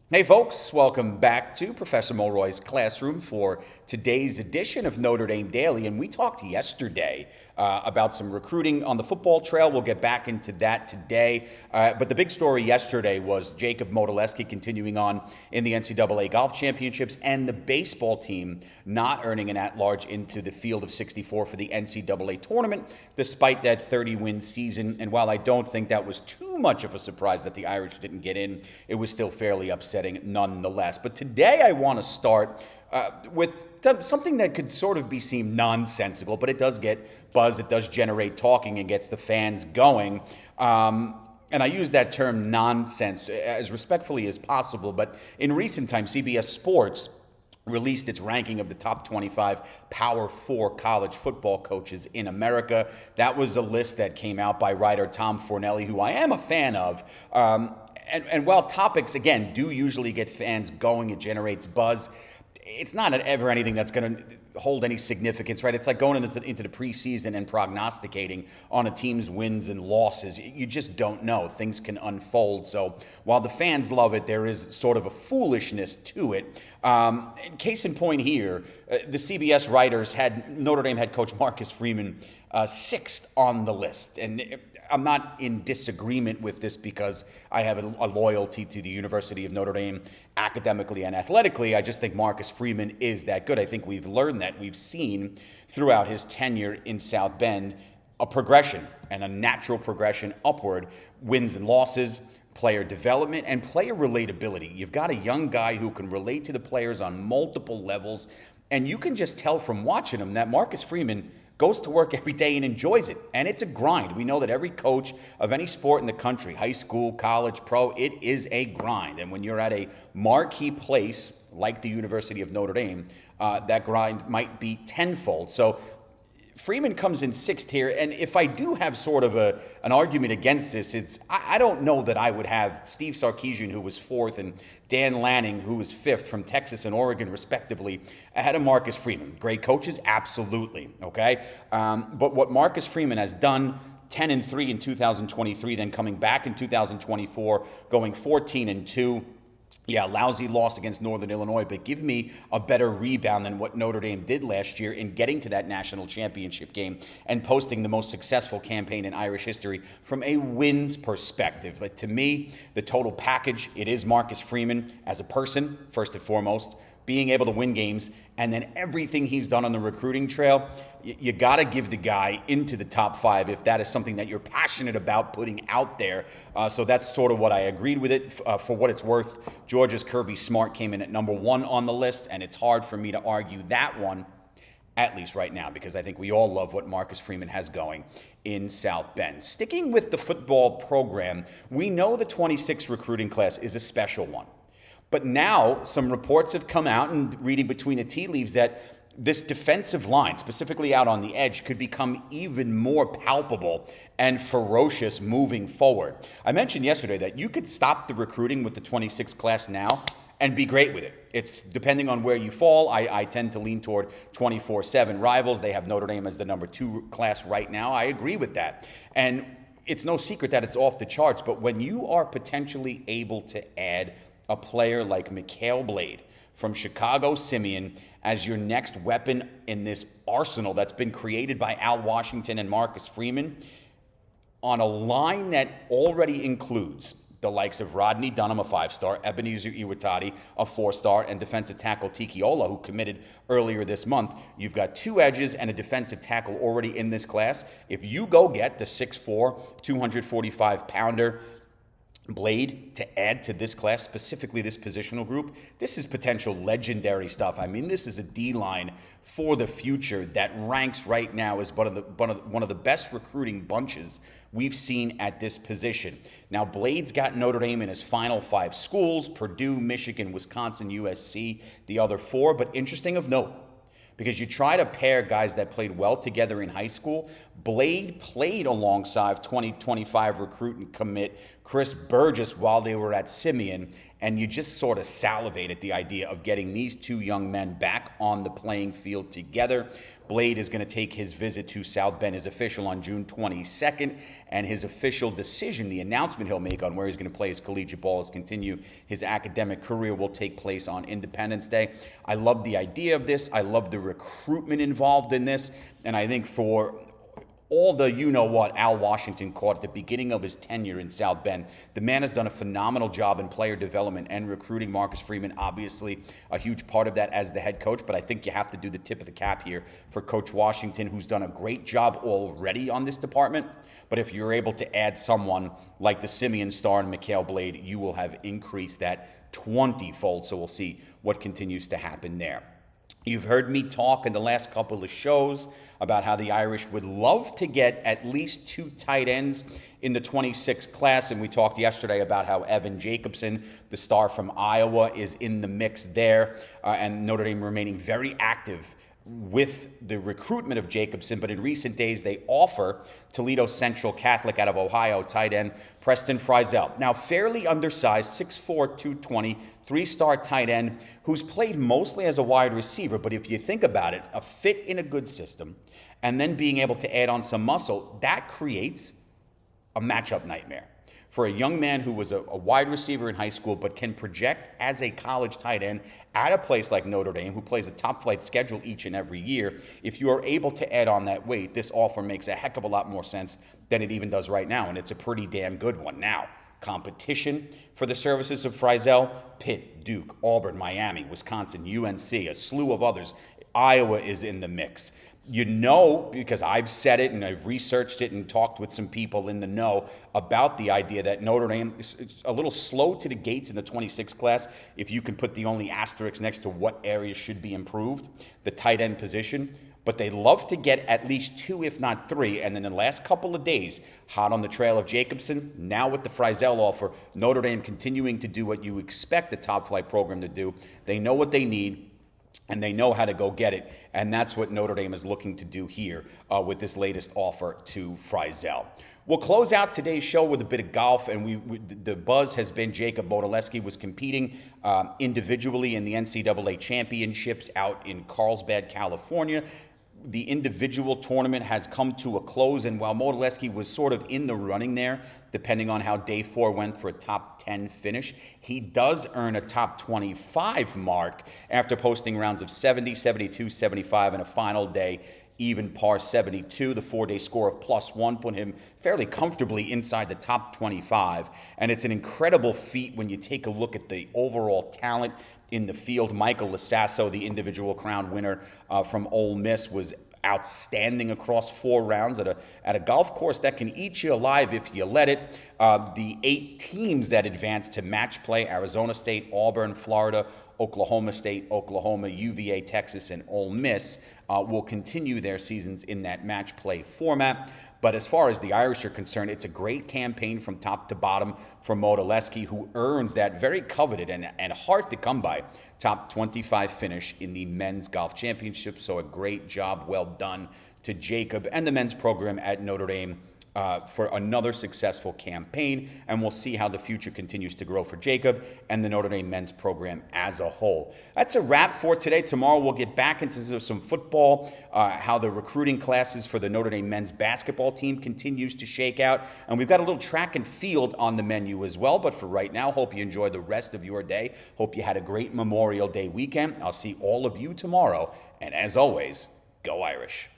Hey folks, welcome back to Professor Mulroy's classroom for today's edition of Notre Dame Daily. And we talked yesterday about some recruiting on the football trail. We'll get back into that today. But the big story yesterday was Jacob Modeleski continuing on in the NCAA Golf Championships and the baseball team not earning an at-large into the field of 64 for the NCAA tournament, despite that 30-win season. And while I don't think that was too much of a surprise that the Irish didn't get in, it was still fairly upsetting nonetheless. But today I want to start with something that could sort of be seen nonsensical, but it does get buzz, it does generate talking and gets the fans going. And I use that term nonsense as respectfully as possible, but in recent times, CBS Sports released its ranking of the top 25 Power 4 college football coaches in America. That was a list that came out by writer Tom Fornelli, who I am a fan of. And while topics, again, do usually get fans going, it generates buzz, it's not ever anything that's going to hold any significance, right? It's like going into the preseason and prognosticating on a team's wins and losses. You just don't know. Things can unfold. So while the fans love it, there is sort of a foolishness to it. Case in point here, the CBS writers had Notre Dame head coach Marcus Freeman sixth on the list. And I'm not in disagreement with this because I have a loyalty to the University of Notre Dame academically and athletically. I just think Marcus Freeman is that good. I think we've learned that. We've seen throughout his tenure in South Bend a progression and a natural progression upward, wins and losses, player development, and player relatability. You've got a young guy who can relate to the players on multiple levels, and you can just tell from watching him that Marcus Freeman goes to work every day and enjoys it. And it's a grind. We know that every coach of any sport in the country, high school, college, pro, it is a grind. And when you're at a marquee place like the University of Notre Dame, that grind might be tenfold. So Freeman comes in sixth here, and if I do have sort of an argument against this, I don't know that I would have Steve Sarkisian, who was fourth, and Dan Lanning, who was fifth, from Texas and Oregon, respectively, ahead of Marcus Freeman. Great coaches? Absolutely, okay? But what Marcus Freeman has done, 10-3 in 2023, then coming back in 2024, going 14-2, yeah, lousy loss against Northern Illinois, but give me a better rebound than what Notre Dame did last year in getting to that national championship game and posting the most successful campaign in Irish history from a wins perspective. Like, to me, the total package, it is Marcus Freeman as a person, first and foremost, being able to win games, and then everything he's done on the recruiting trail. You got to give the guy into the top five if that is something that you're passionate about putting out there. So that's sort of what I agreed with it. For what it's worth, Georgia's Kirby Smart came in at number one on the list, and it's hard for me to argue that one, at least right now, because I think we all love what Marcus Freeman has going in South Bend. Sticking with the football program, we know the 26 recruiting class is a special one. But now some reports have come out, and reading between the tea leaves, that this defensive line, specifically out on the edge, could become even more palpable and ferocious moving forward. I mentioned yesterday that you could stop the recruiting with the 26 class now and be great with it. It's depending on where you fall. I tend to lean toward 24/7 rivals. They have Notre Dame as the number 2 class right now. I agree with that. And it's no secret that it's off the charts, but when you are potentially able to add a player like Mikhail Blade from Chicago Simeon as your next weapon in this arsenal that's been created by Al Washington and Marcus Freeman, on a line that already includes the likes of Rodney Dunham, a 5-star, Ebenezer Iwatati, a 4-star, and defensive tackle Tiki Ola, who committed earlier this month. You've got 2 edges and a defensive tackle already in this class. If you go get the 6'4", 245-pounder Blade to add to this class, specifically this positional group, this is potential legendary stuff. I mean, this is a D-line for the future that ranks right now as one of the best recruiting bunches we've seen at this position. Now, Blade's got Notre Dame in his final 5 schools: Purdue, Michigan, Wisconsin, USC, the other 4. But interesting of note, because you try to pair guys that played well together in high school, Blade played alongside 2025 recruit and commit Chris Burgess while they were at Simeon, and you just sort of salivate at the idea of getting these two young men back on the playing field together. Blade is going to take his visit to South Bend, is official on June 22nd, and his official decision, the announcement he'll make on where he's going to play his collegiate ball, as continue his academic career, will take place on Independence Day. I love the idea of this. I love the recruitment involved in this, and I think for all the you-know-what Al Washington caught at the beginning of his tenure in South Bend, the man has done a phenomenal job in player development and recruiting. Marcus Freeman, obviously a huge part of that as the head coach, but I think you have to do the tip of the cap here for Coach Washington, who's done a great job already on this department. But if you're able to add someone like the Simeon star and Mikhail Blade, you will have increased that 20-fold. So we'll see what continues to happen there. You've heard me talk in the last couple of shows about how the Irish would love to get at least 2 tight ends in the 26 class, and we talked yesterday about how Evan Jacobson, the star from Iowa, is in the mix there, and Notre Dame remaining very active with the recruitment of Jacobson, but in recent days they offer Toledo Central Catholic out of Ohio tight end Preston Frizzell. Now fairly undersized, 6'4", 220, 3-star tight end who's played mostly as a wide receiver, but if you think about it, a fit in a good system and then being able to add on some muscle, that creates a matchup nightmare. For a young man who was a wide receiver in high school but can project as a college tight end at a place like Notre Dame, who plays a top-flight schedule each and every year, if you are able to add on that weight, this offer makes a heck of a lot more sense than it even does right now, and it's a pretty damn good one. Now, competition for the services of Frizzell: Pitt, Duke, Auburn, Miami, Wisconsin, UNC, a slew of others. Iowa is in the mix. You know, because I've said it and I've researched it and talked with some people in the know about the idea that Notre Dame is a little slow to the gates in the 26 class. If you can put the only asterisk next to what areas should be improved, the tight end position. But they love to get at least 2, if not 3. And then the last couple of days, hot on the trail of Jacobson, now with the Frizzell offer, Notre Dame continuing to do what you expect a top-flight program to do. They know what they need, and they know how to go get it, and that's what Notre Dame is looking to do here with this latest offer to Frizzell. We'll close out today's show with a bit of golf, and the buzz has been Jacob Modeleski was competing individually in the NCAA championships out in Carlsbad, California. The individual tournament has come to a close, and while Modeleski was sort of in the running there, depending on how day 4 went for a top 10 finish, he does earn a top 25 mark after posting rounds of 70, 72, 75, and a final day even par 72. The 4-day score of +1 put him fairly comfortably inside the top 25, and it's an incredible feat when you take a look at the overall talent in the field. Michael Lasasso, the individual crown winner from Ole Miss, was outstanding across 4 rounds at a golf course that can eat you alive if you let it. The 8 teams that advanced to match play, Arizona State, Auburn, Florida, Oklahoma State, Oklahoma, UVA, Texas, and Ole Miss will continue their seasons in that match play format. But as far as the Irish are concerned, it's a great campaign from top to bottom for Modeleski, who earns that very coveted and hard to come by top 25 finish in the men's golf championship. So a great job, well done to Jacob and the men's program at Notre Dame for another successful campaign, and we'll see how the future continues to grow for Jacob and the Notre Dame men's program as a whole. That's a wrap for today. Tomorrow we'll get back into some football, how the recruiting classes for the Notre Dame men's basketball team continues to shake out, and we've got a little track and field on the menu as well. But for right now, hope you enjoy the rest of your day. Hope you had a great Memorial Day weekend. I'll see all of you tomorrow, and as always, go Irish.